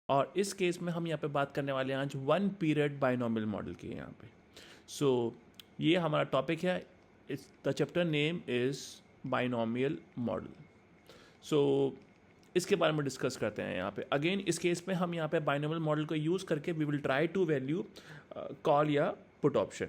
और इस केस में हम यहाँ पे बात करने वाले हैं आज वन पीरियड बाइनोमियल मॉडल की यहाँ पे। सो ये हमारा टॉपिक है, the chapter name is binomial model. So इसके बारे में डिस्कस करते हैं यहाँ पे। अगेन इस केस में हम यहाँ पे बाइनोमियल मॉडल को यूज़ करके we will try to value call या पुट ऑप्शन।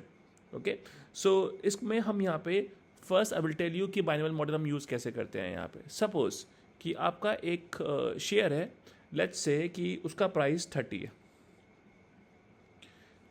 ओके, सो इसमें हम यहाँ पे first I will tell you कि बाइनोमियल मॉडल हम यूज़ कैसे करते हैं यहाँ पे। सपोज कि आपका एक शेयर है, लेट्स से कि उसका प्राइस 30 है,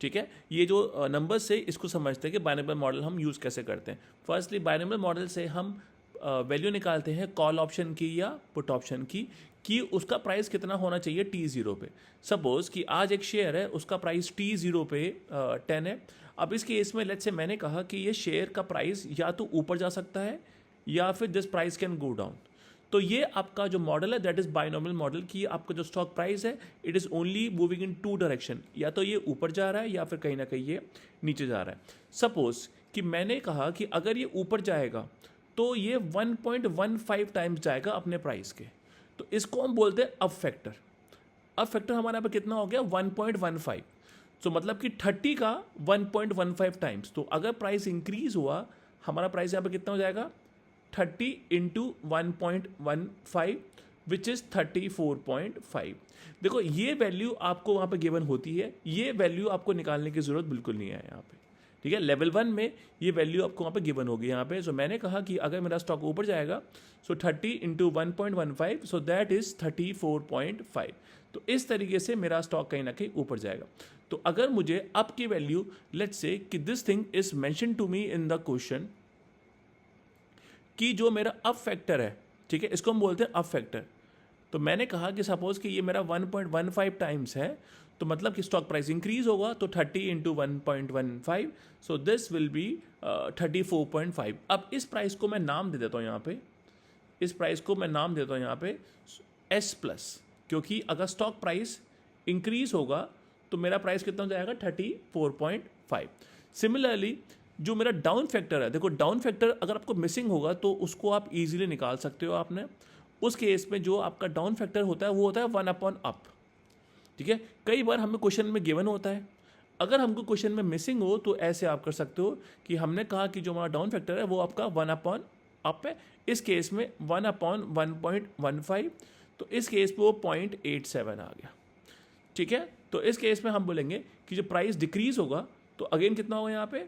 ठीक है। ये जो नंबर से इसको समझते हैं कि बाइनोमियल मॉडल हम यूज़ कैसे करते हैं। फर्स्टली बाइनोमियल मॉडल से हम वैल्यू निकालते हैं कॉल ऑप्शन की या पुट ऑप्शन की, कि उसका प्राइस कितना होना चाहिए T0 पे। सपोज कि आज एक शेयर है, उसका प्राइस T0 पे 10 है। अब इस केस में लेट्स से मैंने कहा कि ये शेयर का प्राइस या तो ऊपर जा सकता है या फिर this price can go down. तो ये आपका जो मॉडल है दैट इज बाइनोमियल मॉडल, कि आपका जो स्टॉक प्राइस है it is only moving in two direction, या तो ये ऊपर जा रहा है या फिर कहीं ना कहीं ये नीचे जा रहा है। सपोज कि मैंने कहा कि अगर ये ऊपर जाएगा तो ये 1.15 टाइम्स जाएगा अपने प्राइस के, तो इसको हम बोलते हैं अप फैक्टर। अप फैक्टर हमारे यहाँ पे कितना हो गया 1.15। तो मतलब कि 30 का 1.15 टाइम्स। तो अगर प्राइस इंक्रीज हुआ, हमारा प्राइस यहाँ पे कितना हो जाएगा 30 इंटू 1.15 विच इज़ 34.5। देखो ये वैल्यू आपको वहाँ पे गिवन होती है, ये वैल्यू आपको निकालने की ज़रूरत बिल्कुल नहीं है यहाँ पे, ठीक है। लेवल 1 में ये वैल्यू आपको वहाँ पे गिवन होगी यहाँ पे। सो मैंने कहा कि अगर मेरा स्टॉक ऊपर जाएगा सो 30 इंटू 1.15 सो दैट इज़ 34.5। तो इस तरीके से मेरा स्टॉक कहीं ना कहीं ऊपर जाएगा। तो अगर मुझे अप की वैल्यू लेट्स से कि this thing is mention to me in the question कि जो मेरा अप फैक्टर है, ठीक है, इसको हम बोलते हैं अप फैक्टर। तो मैंने कहा कि सपोज कि ये मेरा 1.15 टाइम्स है, तो मतलब कि स्टॉक प्राइस इंक्रीज होगा तो 30 into 1.15 so this will be 34.5। अब इस प्राइस को मैं नाम दे देता हूँ यहाँ पे, इस प्राइस को मैं नाम देता हूँ यहाँ पे S प्लस, क्योंकि अगर स्टॉक प्राइस इंक्रीज होगा तो मेरा प्राइस कितना हो जाएगा 34.5। सिमिलरली जो मेरा डाउन फैक्टर है, देखो डाउन फैक्टर अगर आपको मिसिंग होगा तो उसको आप इजीली निकाल सकते हो आपने। उस केस में जो आपका डाउन फैक्टर होता है वो होता है 1/अप, ठीक है। कई बार हमें क्वेश्चन में गिवन होता है, अगर हमको क्वेश्चन में मिसिंग हो तो ऐसे आप कर सकते हो कि हमने कहा कि जो हमारा डाउन फैक्टर है वो आपका 1/अप है, इस केस में 1/1.15, तो इस केस में वो 0.87 आ गया, ठीक है। तो इस केस में हम बोलेंगे कि जो प्राइस डिक्रीज होगा तो अगेन कितना होगा यहाँ पे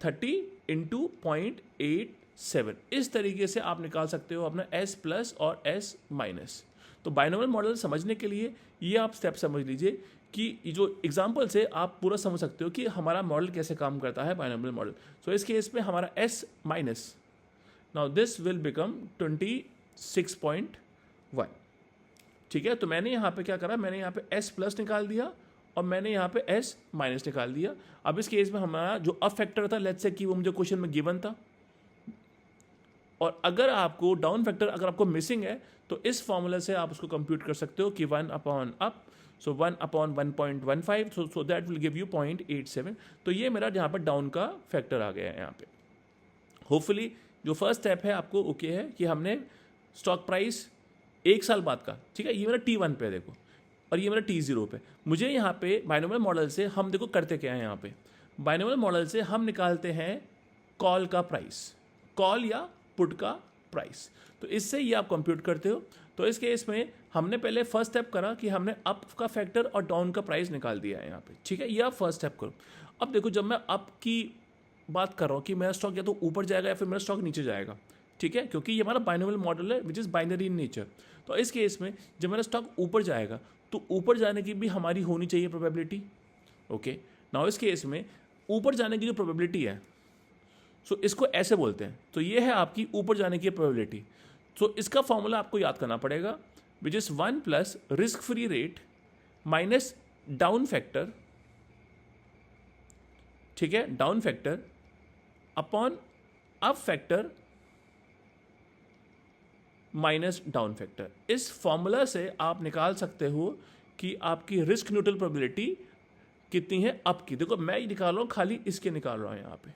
30 इंटू 0.87। इस तरीके से आप निकाल सकते हो अपना S प्लस और S माइनस। तो बाइनोमियल मॉडल समझने के लिए ये आप स्टेप समझ लीजिए कि जो एग्जांपल से आप पूरा समझ सकते हो कि हमारा मॉडल कैसे काम करता है बाइनोमियल मॉडल। सो इस केस में हमारा S minus, now this will become 26.1, ठीक है। तो मैंने यहाँ पे क्या करा, मैंने यहाँ पे S प्लस निकाल दिया और मैंने यहाँ पे S माइनस निकाल दिया। अब इस केस में हमारा जो अप फैक्टर था लेट्स से कि वो मुझे क्वेश्चन में गिवन था, और अगर आपको डाउन फैक्टर अगर आपको मिसिंग है तो इस फॉर्मूला से आप उसको कंप्यूट कर सकते हो कि 1/अप, सो 1/1.15 so that will give you 0.87। तो ये मेरा यहाँ पर डाउन का फैक्टर आ गया है यहाँ पे। होपफुली जो फर्स्ट स्टेप है आपको ओके है कि हमने स्टॉक प्राइस एक साल बाद का, ठीक है, ये मेरा T1 पे देखो और ये मेरा T0 पे। मुझे यहाँ पे बाइनोमियल मॉडल से हम देखो करते क्या है, यहाँ पे बाइनोमियल मॉडल से हम निकालते हैं कॉल का प्राइस, कॉल या पुट का प्राइस। तो इससे ये आप कंप्यूट करते हो। तो इस केस में हमने पहले फर्स्ट स्टेप करा कि हमने अप का फैक्टर और डाउन का प्राइस निकाल दिया है यहाँ पे, ठीक है, ये आप फर्स्ट स्टेप करो। अब देखो जब मैं अप की बात कर रहा हूँ कि मेरा स्टॉक या तो ऊपर जाएगा या फिर मेरा स्टॉक नीचे जाएगा, ठीक है, क्योंकि ये हमारा बाइनोमियल मॉडल है which is binary in nature. तो इस केस में जब मेरा स्टॉक ऊपर जाएगा तो ऊपर जाने की भी हमारी होनी चाहिए प्रोबेबिलिटी, ओके। नाउ इस केस में ऊपर जाने की जो प्रोबेबिलिटी है सो इसको ऐसे बोलते हैं, तो ये है आपकी ऊपर जाने की प्रोबेबिलिटी। सो इसका फॉर्मूला आपको याद करना पड़ेगा which is 1 plus risk free rate minus down factor, ठीक है, down factor upon up factor minus down factor. इस फॉर्मूला से आप निकाल सकते हो कि आपकी रिस्क न्यूट्रल प्रोबेबिलिटी कितनी है अप की। देखो मैं निकाल रहा हूँ, खाली इसके निकाल रहा हूँ यहाँ पे,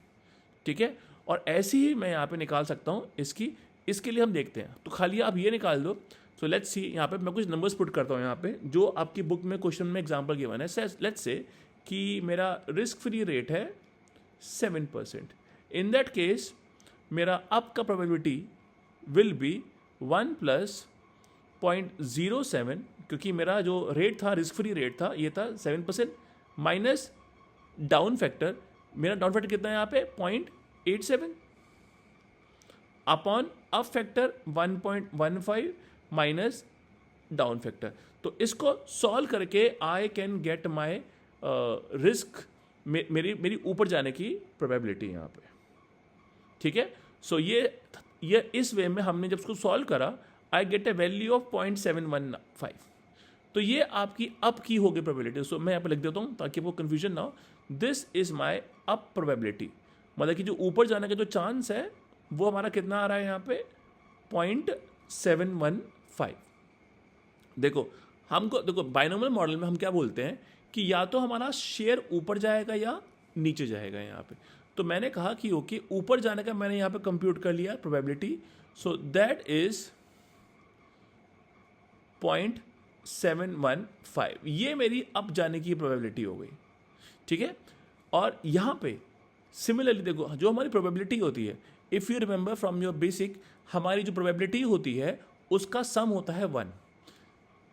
ठीक है, और ऐसे ही मैं यहाँ पे निकाल सकता हूँ इसकी। इसके लिए हम देखते हैं, तो खाली आप ये निकाल दो सो लेट्स सी, यहाँ पे मैं कुछ नंबर्स पुट करता हूँ यहाँ पे जो आपकी बुक में क्वेश्चन में एग्जांपल गिवन है. लेट्स से कि मेरा रिस्क फ्री रेट है 7%. इन दैट केस मेरा अप का प्रोबेबिलिटी विल बी 1 प्लस 0.07, क्योंकि मेरा जो रेट था, रिस्क फ्री रेट था, ये था 7%, माइनस डाउन फैक्टर. मेरा डाउन फैक्टर कितना है यहाँ पे 0.87 upon up factor 1.15 minus down factor. तो इसको सॉल्व करके I can get my risk, मेरी ऊपर जाने की प्रोबेबिलिटी यहाँ पे. ठीक है. सो ये इस वे में हमने जब उसको सॉल्व करा, I get A value of 0.715. तो ये आपकी अप की होगी प्रोबेबिलिटी. सो मैं यहाँ पे लिख देता हूँ ताकि वो कन्फ्यूजन ना हो. This is my up probability, मतलब कि जो ऊपर जाने का जो चांस है वो हमारा कितना आ रहा है यहाँ पे 0.715. देखो बाइनोमियल मॉडल में हम क्या बोलते हैं कि या तो हमारा शेयर ऊपर जाएगा या नीचे जाएगा यहाँ पे. तो मैंने कहा कि ओके, ऊपर जाने का मैंने यहाँ पे कंप्यूट कर लिया प्रोबेबिलिटी. So that is 0.715. ये मेरी अप जाने की प्रोबेबिलिटी हो गई. ठीक है. और यहाँ पे सिमिलरली देखो, जो हमारी प्रोबेबिलिटी होती है, if you remember from your basic, हमारी जो प्रोबेबिलिटी होती है उसका सम होता है 1.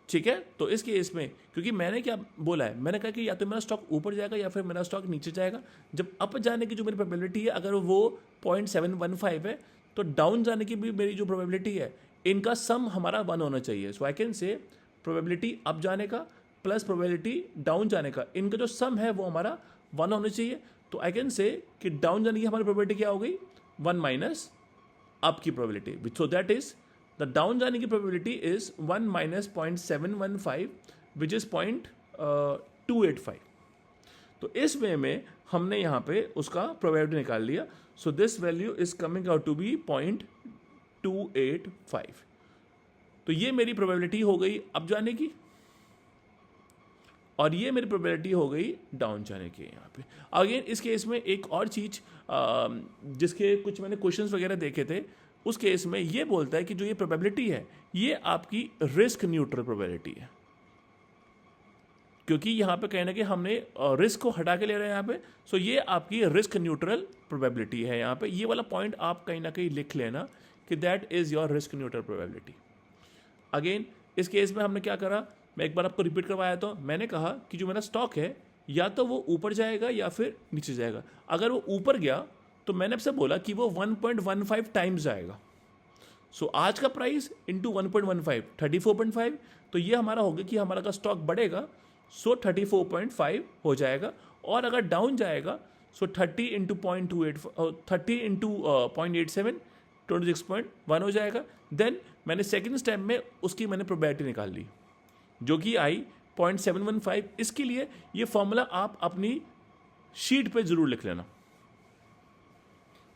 ठीक है. तो इस केस में क्योंकि मैंने क्या बोला है, मैंने कहा कि या तो मेरा स्टॉक ऊपर जाएगा या फिर मेरा स्टॉक नीचे जाएगा. जब अप जाने की जो मेरी प्रोबेबिलिटी है अगर वो 0.715 है, तो डाउन जाने की भी मेरी जो प्रोबेबिलिटी है, इनका सम हमारा 1 होना चाहिए. So I can say probability up जाने का प्लस प्रोबेबिलिटी डाउन जाने का, इनका जो सम है वो हमारा 1 होना चाहिए. तो आई कैन से कि डाउन जाने की हमारी प्रोबेबिलिटी क्या हो गई 1 माइनस अप की probability. So that is the down जाने की probability is 1 minus 0.715 which is 0.285. तो इस वे में हमने यहाँ पे उसका प्रोबेबिलिटी निकाल लिया. So this value is coming out to be 0.285. तो ये मेरी प्रोबेबिलिटी हो गई अप जाने की और ये मेरी प्रोबेबिलिटी हो गई डाउन जाने की. यहाँ पे अगेन इस केस में एक और चीज़ जिसके कुछ मैंने क्वेश्चंस वगैरह देखे थे, उस केस में ये बोलता है कि जो ये प्रोबेबिलिटी है ये आपकी रिस्क न्यूट्रल प्रोबेबिलिटी है, क्योंकि यहाँ पे कहीं ना कहीं हमने रिस्क को हटा के ले रहे हैं यहाँ पे. सो ये आपकी रिस्क न्यूट्रल प्रोबेबिलिटी है. यहाँ पे ये वाला पॉइंट आप कहीं ना कहीं लिख लेना कि that is your risk neutral probability. Again इस केस में हमने क्या करा, मैं एक बार आपको रिपीट करवाया. तो मैंने कहा कि जो मेरा स्टॉक है या तो वो ऊपर जाएगा या फिर नीचे जाएगा. अगर वो ऊपर गया तो मैंने आपसे बोला कि वो 1.15 टाइम्स जाएगा. सो आज का प्राइस इंटू 1.15 34.5. तो ये हमारा होगा कि हमारा का स्टॉक बढ़ेगा, सो 34.5 हो जाएगा. और अगर डाउन जाएगा सो 30 इंटू 0.87 26.1 हो जाएगा. देन मैंने सेकेंड स्टेप में उसकी मैंने प्रोबेबिलिटी निकाल ली जो कि आई 0.715. इसके लिए ये फॉर्मूला आप अपनी शीट पे जरूर लिख लेना.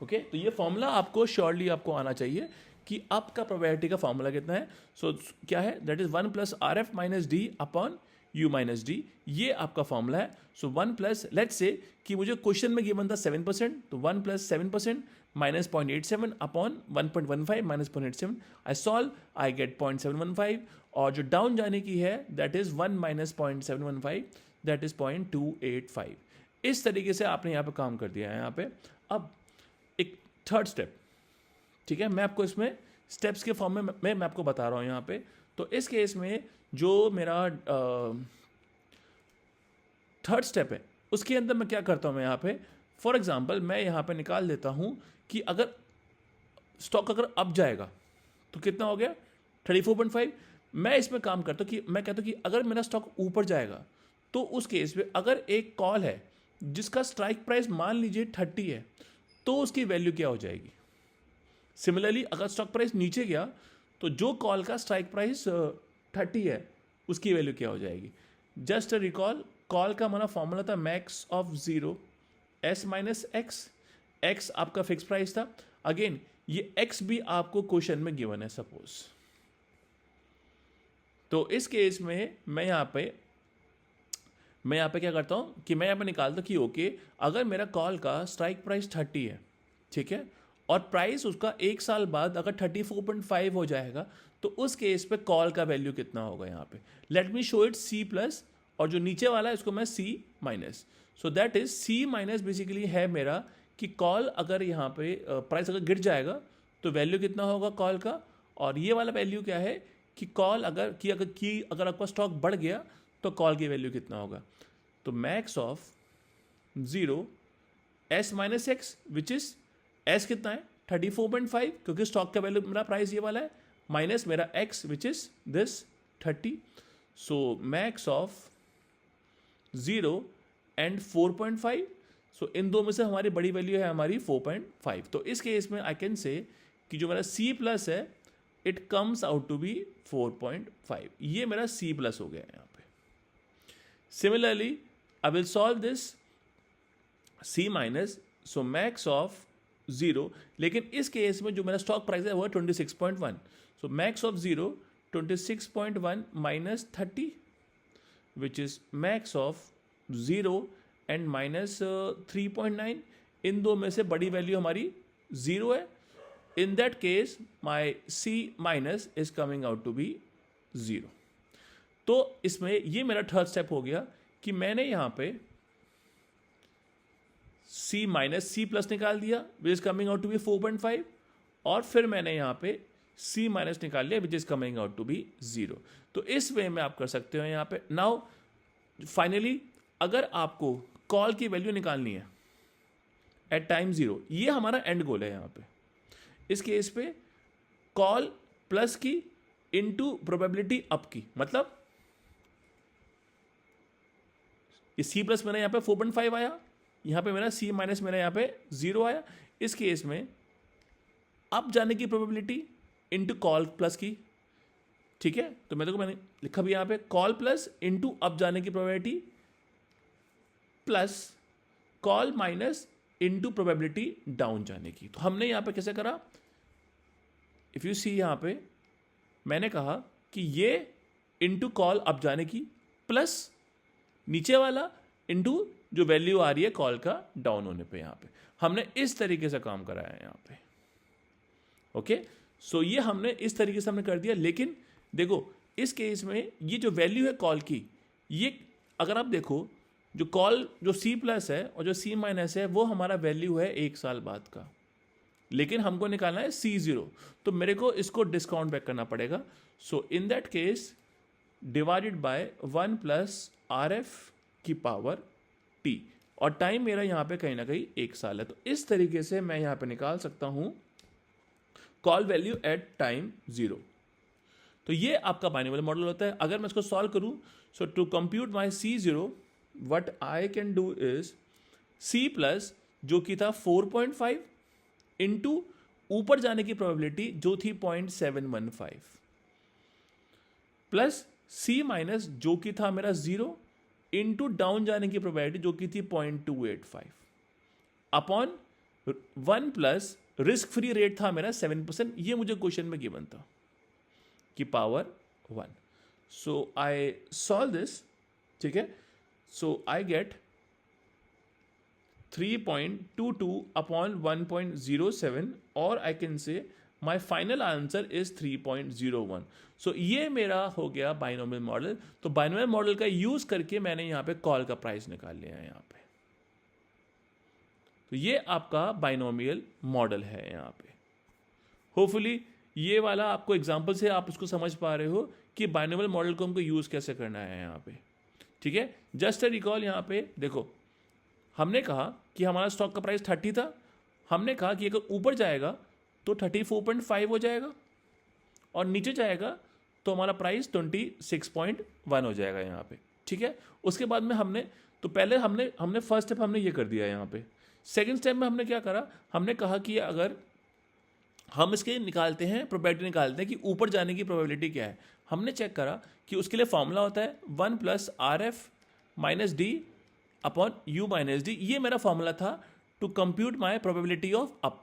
ओके. तो ये फॉर्मूला आपको श्योरली आपको आना चाहिए कि अप का प्रोबेबिलिटी का फॉर्मूला कितना है. सो क्या है, that is 1 plus RF minus D upon U minus D. ये आपका फॉर्मूला है. सो 1 प्लस, लेट्स से कि मुझे क्वेश्चन में गिवन था 7%, तो 1 plus 7% minus 0.87 upon 1.15 minus 0.87. I solve, I get 0.715. और जो डाउन जाने की है that is 1 minus 0.715, that is 0.285. इस तरीके से आपने यहाँ पे काम कर दिया है. यहाँ पे अब एक थर्ड स्टेप. ठीक है, मैं आपको इसमें स्टेप्स के फॉर्म में मैं आपको बता रहा हूँ यहाँ पे. तो इस केस में जो मेरा थर्ड स्टेप है उसके अंदर मैं क्या करता हूँ, मैं यहाँ पे फॉर एग्जांपल मैं यहाँ पे निकाल देता हूँ कि अगर स्टॉक अगर अप जाएगा तो कितना हो गया 34.5. मैं इसमें काम करता हूँ कि मैं कहता हूँ कि अगर मेरा स्टॉक ऊपर जाएगा तो उस केस में अगर एक कॉल है जिसका स्ट्राइक प्राइस मान लीजिए 30 है तो उसकी वैल्यू क्या हो जाएगी. सिमिलरली अगर स्टॉक प्राइस नीचे गया तो जो कॉल का स्ट्राइक प्राइस 30 है उसकी वैल्यू क्या हो जाएगी. जस्ट रिकॉल, कॉल का हमारा फॉर्मूला था max of 0 S minus x. X आपका फिक्स प्राइस था. अगेन ये एक्स भी आपको क्वेश्चन में गिवन है सपोज. तो इस केस में मैं यहाँ पे क्या करता हूँ कि मैं यहाँ पे निकालता हूँ कि ओके अगर मेरा कॉल का स्ट्राइक प्राइस 30 है, ठीक है, और प्राइस उसका एक साल बाद अगर 34.5 हो जाएगा तो उस केस पे कॉल का वैल्यू कितना होगा यहाँ पे. Let me show it C plus, और जो नीचे वाला है इसको मैं C minus. So that is C minus basically है मेरा कि कॉल अगर यहाँ पे प्राइस अगर गिर जाएगा तो वैल्यू कितना होगा कॉल का, और ये वाला वैल्यू क्या है कि कॉल अगर आपका स्टॉक बढ़ गया तो कॉल की वैल्यू कितना होगा. तो max of 0 S minus x which is S कितना है 34.5, क्योंकि स्टॉक का वैल्यू मेरा प्राइस ये वाला है, माइनस मेरा x which is this 30. So max of 0 and 4.5. सो इन दो में से हमारी बड़ी वैल्यू है हमारी 4.5. तो इस केस में आई कैन से कि जो मेरा C प्लस है it comes out to be 4.5. ये मेरा C प्लस हो गया है यहाँ पे. Similarly I will solve this C minus. So max of 0, लेकिन इस केस में जो मेरा स्टॉक प्राइस है वो है 26.1. So max of 0 26.1 minus 30 which is max of 0 and minus 3.9. इन दो में से बड़ी वैल्यू हमारी 0 है. In that case my C minus is coming out to be 0. तो इसमें ये मेरा थर्ड स्टेप हो गया कि मैंने यहाँ पे C माइनस C प्लस निकाल दिया which is coming out to be 4.5, और फिर मैंने यहाँ पे C माइनस निकाल लिया which is coming out to be 0. तो इस वे में आप कर सकते हो यहाँ पे. नाउ फाइनली अगर आपको कॉल की वैल्यू निकालनी है एट टाइम 0, ये हमारा एंड गोल है यहाँ पे. इस केस पे कॉल प्लस की इनटू प्रोबेबिलिटी अप की, मतलब ये C प्लस मेरा यहाँ पे 4.5 आया, यहाँ पे मेरा C माइनस मेरा यहाँ पे 0 आया. इस केस में अप जाने की प्रोबेबिलिटी इनटू कॉल प्लस की. ठीक है, तो मैंने लिखा भी यहाँ पे कॉल प्लस इनटू अप जाने की probability plus call minus into probability down जाने की. तो हमने यहाँ पे कैसे करा, इफ यू सी यहाँ पे मैंने कहा कि ये इनटू कॉल अप जाने की प्लस नीचे वाला इनटू जो वैल्यू आ रही है कॉल का डाउन होने पे. यहाँ पे हमने इस तरीके से काम करा है यहाँ पे. ओके, सो ये हमने इस तरीके से हमने कर दिया. लेकिन देखो इस केस में ये जो वैल्यू है कॉल की, ये अगर आप देखो जो कॉल जो C प्लस है और जो C माइनस है वो हमारा वैल्यू है 1 साल बाद का, लेकिन हमको निकालना है C0, तो मेरे को इसको डिस्काउंट बैक करना पड़ेगा. So in that case divided by 1 plus RF की पावर T, और टाइम मेरा यहाँ पे कहीं ना कहीं 1 साल है. तो इस तरीके से मैं यहाँ पे निकाल सकता हूँ कॉल वैल्यू एट टाइम 0. तो ये आपका बाइनोमियल मॉडल होता है. अगर मैं इसको सॉल्व करूँ, so to compute my C0 what I can do is C plus जो कि था 4.5 इंटू ऊपर जाने की प्रोबेबिलिटी जो थी 0.715 प्लस C माइनस जो कि था मेरा 0 इंटू डाउन जाने की प्रोबेबिलिटी जो कि थी 0.285 upon 1 plus risk free rate था मेरा 7%. ये मुझे क्वेश्चन में गिवन था कि power 1. So I solve this. ठीक है, so I get 3.22 upon 1.07, or I can say my final answer is 3.01. so ये मेरा हो गया बाइनोमियल मॉडल. तो बाइनोमियल मॉडल का यूज करके मैंने यहाँ पे कॉल का प्राइस निकाल लिया है यहाँ पे. तो ये आपका बाइनोमियल मॉडल है यहाँ पे. होपफुली ये वाला आपको एग्जांपल से आप उसको समझ पा रहे हो कि बाइनोमियल मॉडल को हमको यूज कैसे करना है यहाँ पे. ठीक है, जस्ट अ रिकॉल. यहाँ पे देखो हमने कहा कि हमारा स्टॉक का प्राइस 30 था. हमने कहा कि अगर ऊपर जाएगा तो 34.5 हो जाएगा और नीचे जाएगा तो हमारा प्राइस 26.1 हो जाएगा यहाँ पे. ठीक है, उसके बाद में हमने पहले हमने फर्स्ट स्टेप हमने ये कर दिया यहाँ पे. सेकंड स्टेप में हमने क्या करा, हमने कहा कि अगर हम इसके निकालते हैं प्रोबेबिलिटी निकालते हैं कि ऊपर जाने की प्रोबेबिलिटी क्या है. हमने चेक करा कि उसके लिए फॉर्मूला होता है 1 plus RF minus D upon U minus D. ये मेरा फॉर्मूला था to compute my probability of up.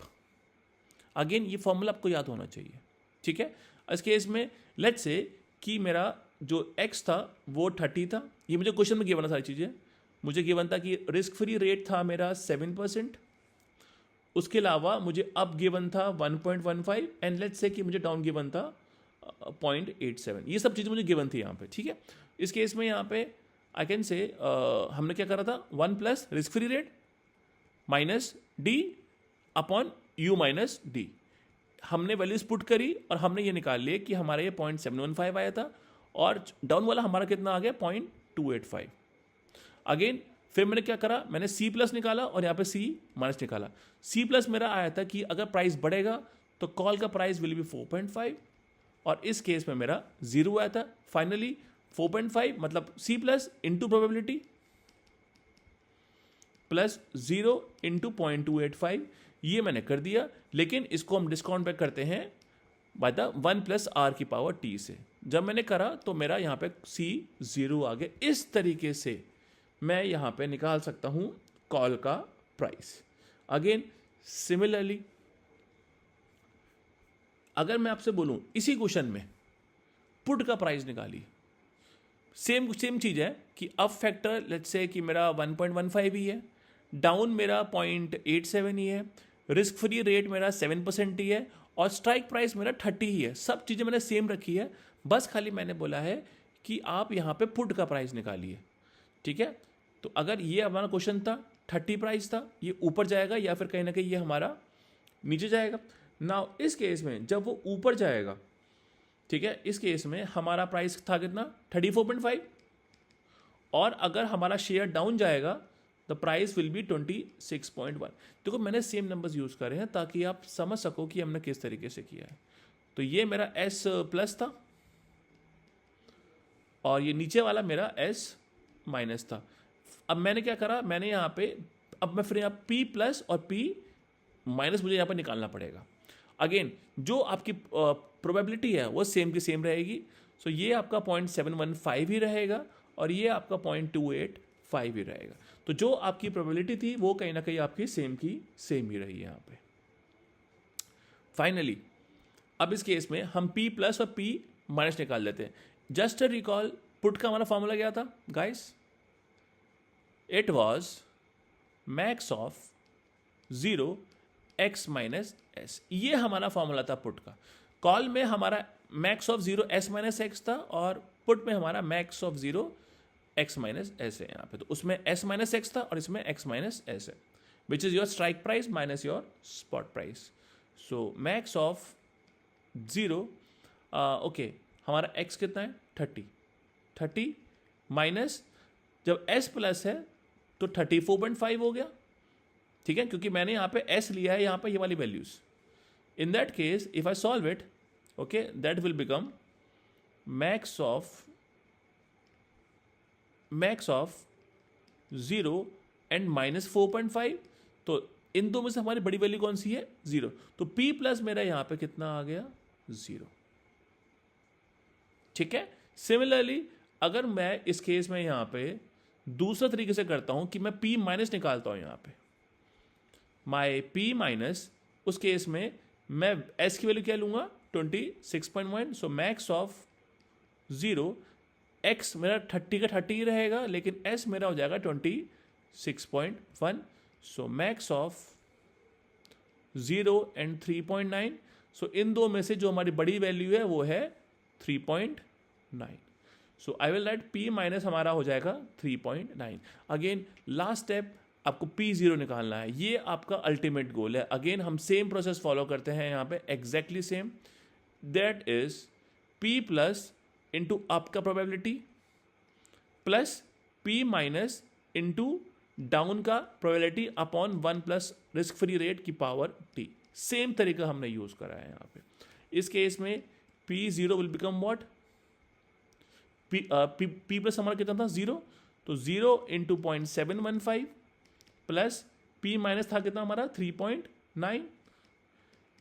Again ये फॉर्मूला आपको याद होना चाहिए. ठीक है, इस केस में लेट्स से कि मेरा जो X था वो 30 था. ये मुझे क्वेश्चन में गिवन सारी चीज़ें. मुझे गिवन था कि रिस्क फ्री रेट था मेरा 7%. उसके अलावा मुझे अप गिवन था 1.15 एंड लेट्स से कि मुझे डाउन गिवन था 0.87, ये सब चीज़ें मुझे गिवन थी यहाँ पे, ठीक है। इस केस में यहाँ पे आई कैन से हमने क्या करा था, 1 plus risk free rate minus D upon you minus D, हमने वैल्यूज पुट करी और हमने ये निकाल लिया कि हमारा ये 0.715 आया था और डाउन वाला हमारा कितना आ गया 0.285। अगेन फिर मैंने क्या करा, मैंने सी प्लस निकाला और यहाँ पे सी माइनस निकाला। सी प्लस मेरा आया था कि अगर प्राइस बढ़ेगा तो कॉल का प्राइस विल बी 4.5 और इस केस में मेरा 0 आया था। फाइनली 4.5 मतलब C plus into probability plus 0 into 0.285, ये मैंने कर दिया। लेकिन इसको हम डिस्काउंट बैक करते हैं बाय द 1 प्लस आर की पावर टी से। जब मैंने करा तो मेरा यहाँ पे सी 0 आ गया। इस तरीके से मैं यहाँ पे निकाल सकता हूँ कॉल का प्राइस। अगेन सिमिलरली अगर मैं आपसे बोलूँ इसी क्वेश्चन में पुट का प्राइस निकालिए, सेम चीज़ है कि अप फैक्टर लेट्स से कि मेरा 1.15 ही है, डाउन मेरा 0.87 ही है, रिस्क फ्री रेट मेरा 7% ही है और स्ट्राइक प्राइस मेरा 30 ही है। सब चीज़ें मैंने सेम रखी है, बस खाली मैंने बोला है कि आप यहाँ पे पुट का प्राइस निकालिए, ठीक है। तो अगर ये हमारा क्वेश्चन था 30 प्राइस था, ये ऊपर जाएगा या फिर कहीं ना कहीं ये हमारा नीचे जाएगा। नाउ इस केस में जब वो ऊपर जाएगा, ठीक है, इस केस में हमारा प्राइस था कितना 34.5 और अगर हमारा शेयर डाउन जाएगा द प्राइस विल बी 26.1। देखो मैंने सेम नंबर्स यूज़ करे हैं ताकि आप समझ सको कि हमने किस तरीके से किया है। तो ये मेरा एस प्लस था और ये नीचे वाला मेरा एस माइनस था। अब मैंने क्या करा, मैंने यहाँ पे अब मैं फिर यहाँ पी प्लस और पी माइनस मुझे यहाँ पर निकालना पड़ेगा। अगेन जो आपकी प्रोबेबिलिटी है वो सेम की सेम रहेगी। सो ये आपका 0.715 ही रहेगा और ये आपका 0.285 ही रहेगा। तो जो आपकी प्रोबेबिलिटी थी वो कहीं ना कहीं आपकी सेम की सेम ही रही है यहाँ पे। फाइनली अब इस केस में हम P प्लस और P माइनस निकाल लेते हैं। जस्ट रिकॉल पुट का हमारा फॉर्मूला क्या था guys, it was max of 0 x minus S, ये हमारा फॉर्मूला था पुट का। कॉल में हमारा max of 0 s minus x था और पुट में हमारा max of 0 x minus S है यहाँ पे। तो उसमें s माइनस एक्स था और इसमें x माइनस एस है, which is your strike price minus your spot price. So max of 0 okay हमारा x कितना है 30 माइनस जब s प्लस है तो 34.5 हो गया, ठीक है, क्योंकि मैंने यहाँ पे s लिया है यहाँ पे ये वाली values. In that case if I solve it okay that will become max of 0 and minus 4.5। तो इन दो में से हमारी बड़ी वैल्यू कौन सी है 0। तो p प्लस मेरा यहाँ पे कितना आ गया 0, ठीक है। सिमिलरली अगर मैं इस केस में यहाँ पे दूसरा तरीके से करता हूँ कि मैं p माइनस निकालता हूँ यहाँ पे माई p माइनस, उस केस में मैं s की वैल्यू क्या लूँगा 26.1। सो मैक्स ऑफ 0 x मेरा 30 का 30 ही रहेगा लेकिन s मेरा हो जाएगा 26.1। So max of 0 and 3.9। सो इन दो में से जो हमारी बड़ी वैल्यू है वो है 3.9। So I will write p minus हमारा हो जाएगा 3.9। अगेन लास्ट स्टेप आपको P0 निकालना है, ये आपका अल्टीमेट गोल है। अगेन हम सेम प्रोसेस फॉलो करते हैं यहाँ पे exactly same, that is P plus into आपका probability plus P minus into down का probability upon 1 plus risk free rate की पावर T। सेम तरीका हमने यूज करा है यहाँ पे। इस केस में P0 will become what, P plus हमारा कितना था 0, तो 0 इंटू 0.715 प्लस P माइनस था कितना हमारा 3.9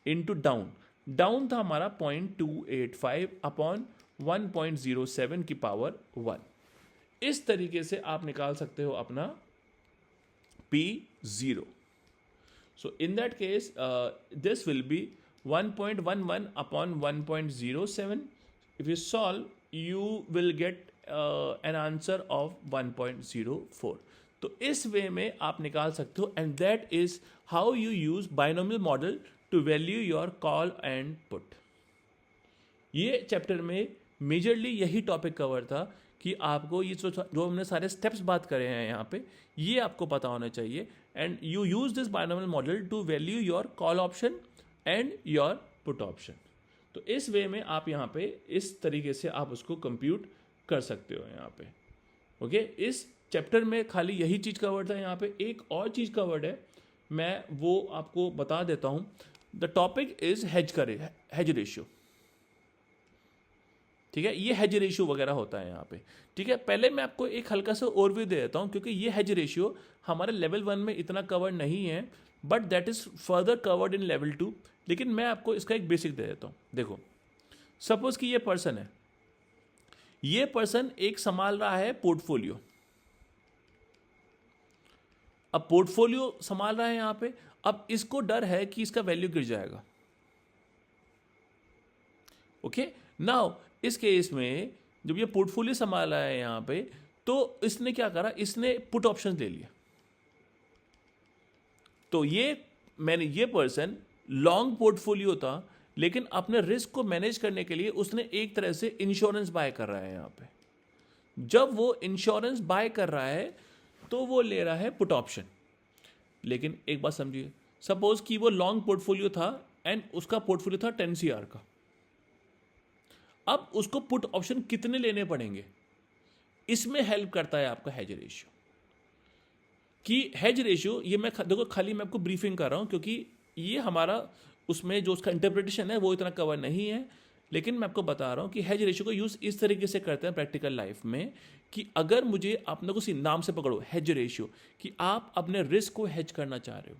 इंटू डाउन था हमारा 0.285 अपॉन 1.07 की पावर 1। इस तरीके से आप निकाल सकते हो अपना P0। So in that case this will be 1.11 upon 1.07। If you solve you will get an answer of 1.04। तो इस वे में आप निकाल सकते हो and that is how you use binomial model to value your call and put. ये chapter में majorly यही टॉपिक कवर था कि आपको ये जो हमने सारे स्टेप्स बात करे हैं यहाँ पे, ये आपको पता होना चाहिए. And you use this binomial model to value your call option and your put option. तो इस वे में आप यहाँ पे इस तरीके से आप उसको कंप्यूट कर सकते हो यहाँ पे. ओके, इस चैप्टर में खाली यही चीज़ कवर्ड था. यहाँ पे एक और चीज़ कवर्ड है, मैं वो आपको बता देता हूँ. The topic is hedge ratio. ठीक है, ये हेज रेशियो वगैरह होता है यहाँ पे. ठीक है, पहले मैं आपको एक हल्का सा ओवरव्यू दे देता हूँ, क्योंकि ये हेज रेशियो हमारे लेवल 1 में इतना कवर नहीं है, but that is further covered in level 2. लेकिन मैं आपको इसका एक बेसिक दे देता हूँ. देखो, सपोज कि ये पर्सन है, ये पर्सन एक संभाल रहा है पोर्टफोलियो. अब पोर्टफोलियो संभाल रहा है यहाँ पे. अब इसको डर है कि इसका वैल्यू गिर जाएगा. ओके, नाउ इस केस में जब ये पोर्टफोलियो संभाला है यहाँ पे, तो इसने क्या करा, इसने पुट ऑप्शन ले लिया. तो ये पर्सन लॉन्ग पोर्टफोलियो था, लेकिन अपने रिस्क को मैनेज करने के लिए उसने एक तरह से इंश्योरेंस बाय कर रहा है यहाँ पे. जब वो इंश्योरेंस बाय कर रहा है तो वो ले रहा है पुट ऑप्शन. लेकिन एक बात समझिए, सपोज कि वो लॉन्ग पोर्टफोलियो था एंड उसका पोर्टफोलियो था 10 CR का. अब उसको पुट ऑप्शन कितने लेने पड़ेंगे, इसमें हेल्प करता है आपका हेज रेशियो. कि हेज रेशियो, ये मैं देखो खाली मैं आपको ब्रीफिंग कर रहा हूं, क्योंकि ये हमारा उसमें जो उसका इंटरप्रिटेशन है वो इतना कवर नहीं है. लेकिन मैं आपको बता रहा हूं कि हेज रेशियो को यूज इस तरीके से करते हैं प्रैक्टिकल लाइफ में, कि अगर मुझे आपने को नाम से पकड़ो हेज रेशियो, कि आप अपने रिस्क को हेज करना चाह रहे हो.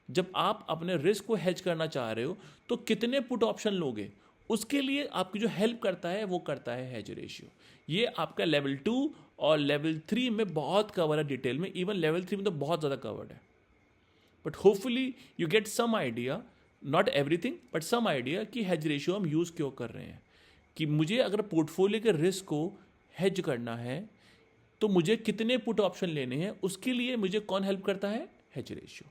जब आप अपने रिस्क को हेज करना चाह रहे हो तो कितने पुट ऑप्शन लोगे, उसके लिए आपकी जो हेल्प करता है वो करता है हेज रेशियो. ये आपका लेवल 2 और लेवल 3 में बहुत कवर है डिटेल में. इवन लेवल 3 में तो बहुत ज़्यादा कवर्ड है. But hopefully you get some idea, not everything but some idea, कि हेज रेशियो हम यूज़ क्यों कर रहे हैं. कि मुझे अगर पोर्टफोलियो के रिस्क को हेज करना है तो मुझे कितने पुट ऑप्शन लेने हैं, उसके लिए मुझे कौन हेल्प करता है, hedge ratio.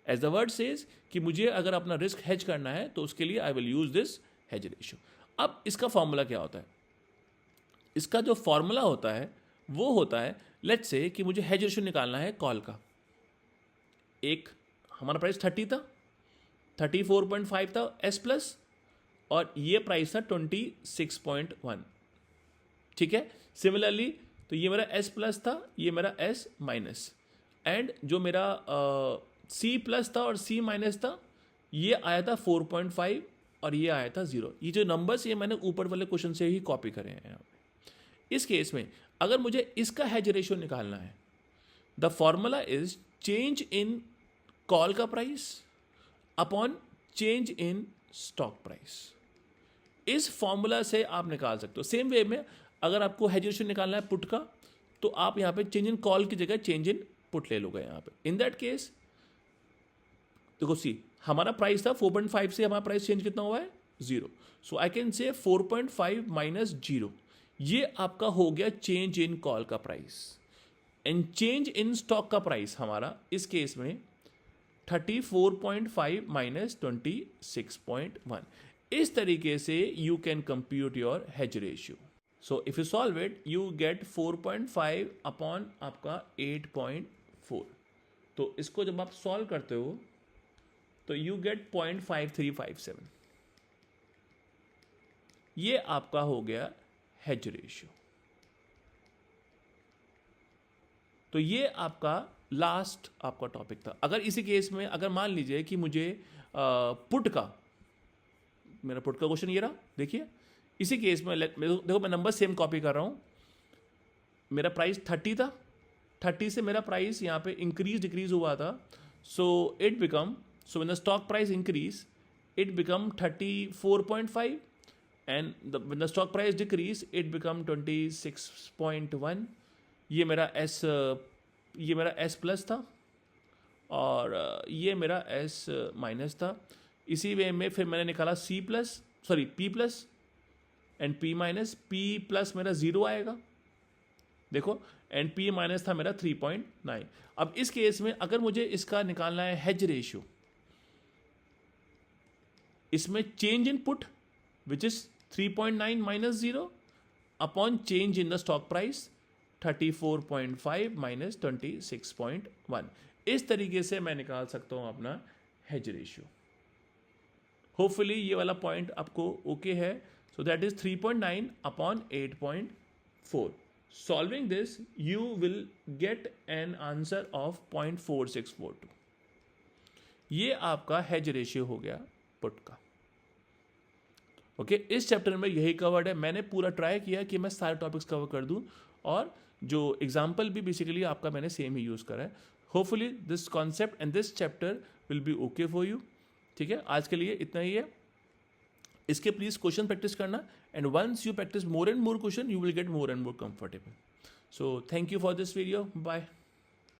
As the word says कि मुझे अगर अपना रिस्क हेज करना है तो उसके लिए I will use this hedge ratio. अब इसका फॉर्मूला क्या होता है, इसका जो फॉर्मूला होता है वो होता है, लेट्स से कि मुझे हेज रेशियो निकालना है कॉल का. एक हमारा प्राइस 30 था, 34.5 था S प्लस, और ये प्राइस था 26.1. ठीक है, सिमिलरली तो ये मेरा S प्लस था, ये मेरा S माइनस, एंड जो मेरा C प्लस था और C माइनस था, ये आया था 4.5 और ये आया था 0. ये जो नंबर्स ये मैंने ऊपर वाले क्वेश्चन से ही कॉपी करे हैं यहाँ पे. इस केस में अगर मुझे इसका हेज रेशियो निकालना है, the formula is change in call का price upon change in stock price. इस फॉर्मूला से आप निकाल सकते हो. सेम वे में अगर आपको हेज रेशियो निकालना है पुट का, तो आप यहाँ पे चेंज इन कॉल की जगह चेंज इन पुट ले लोगे यहाँ पे. इन दैट केस देखो, सी हमारा प्राइस था 4.5 से हमारा प्राइस चेंज कितना हुआ है, 0. सो आई कैन से 4.5 माइनस 0, ये आपका हो गया चेंज इन कॉल का price. And change in stock का प्राइस हमारा इस केस में 34.5 माइनस 26.1. इस तरीके से you can compute your hedge ratio. So if you solve it you get 4.5 upon आपका 8.4. तो इसको जब आप सॉल्व करते हो तो यू गेट 0.5357. ये आपका हो गया हेज रेशियो. तो ये आपका लास्ट आपका टॉपिक था. अगर इसी केस में अगर मान लीजिए कि मुझे पुट का, मेरा पुट का क्वेश्चन ये रहा, देखिए इसी केस में देखो मैं नंबर सेम कॉपी कर रहा हूं. मेरा प्राइस 30 था, 30 से मेरा प्राइस यहाँ पे इंक्रीज डिक्रीज हुआ था. So it become, so when the stock price increase it become 34.5, and when the stock price decrease it become 26.1. ये मेरा S प्लस था और ये मेरा S माइनस था. इसी वे में फिर मैंने निकाला P plus and P minus. P plus मेरा 0 आएगा देखो, एंड P माइनस था मेरा 3.9. अब इस केस में अगर मुझे इसका निकालना है हेज रेशियो, इसमें change in put which is 3.9 minus 0 upon change in the stock price 34.5 minus 26.1। इस तरीके से मैं निकाल सकता हूं अपना हेज रेशियो। होपफुली ये वाला पॉइंट आपको ओके है। सो that is 3.9 upon 8.4। Solving this you will get an answer of 0.4642। ये आपका हेज रेशियो हो गया पुट का। ओके इस चैप्टर में यही कवर्ड है। मैंने पूरा ट्राई किया कि मैं सारे टॉपिक्स कवर कर दूं और जो एग्जाम्पल भी बेसिकली आपका मैंने सेम ही यूज़ करा है। Hopefully this concept and this chapter will be okay for you. ठीक है, आज के लिए इतना ही है। इसके प्लीज़ क्वेश्चन प्रैक्टिस करना and once you practice more and more question you will get more and more comfortable. So thank you for this video, bye.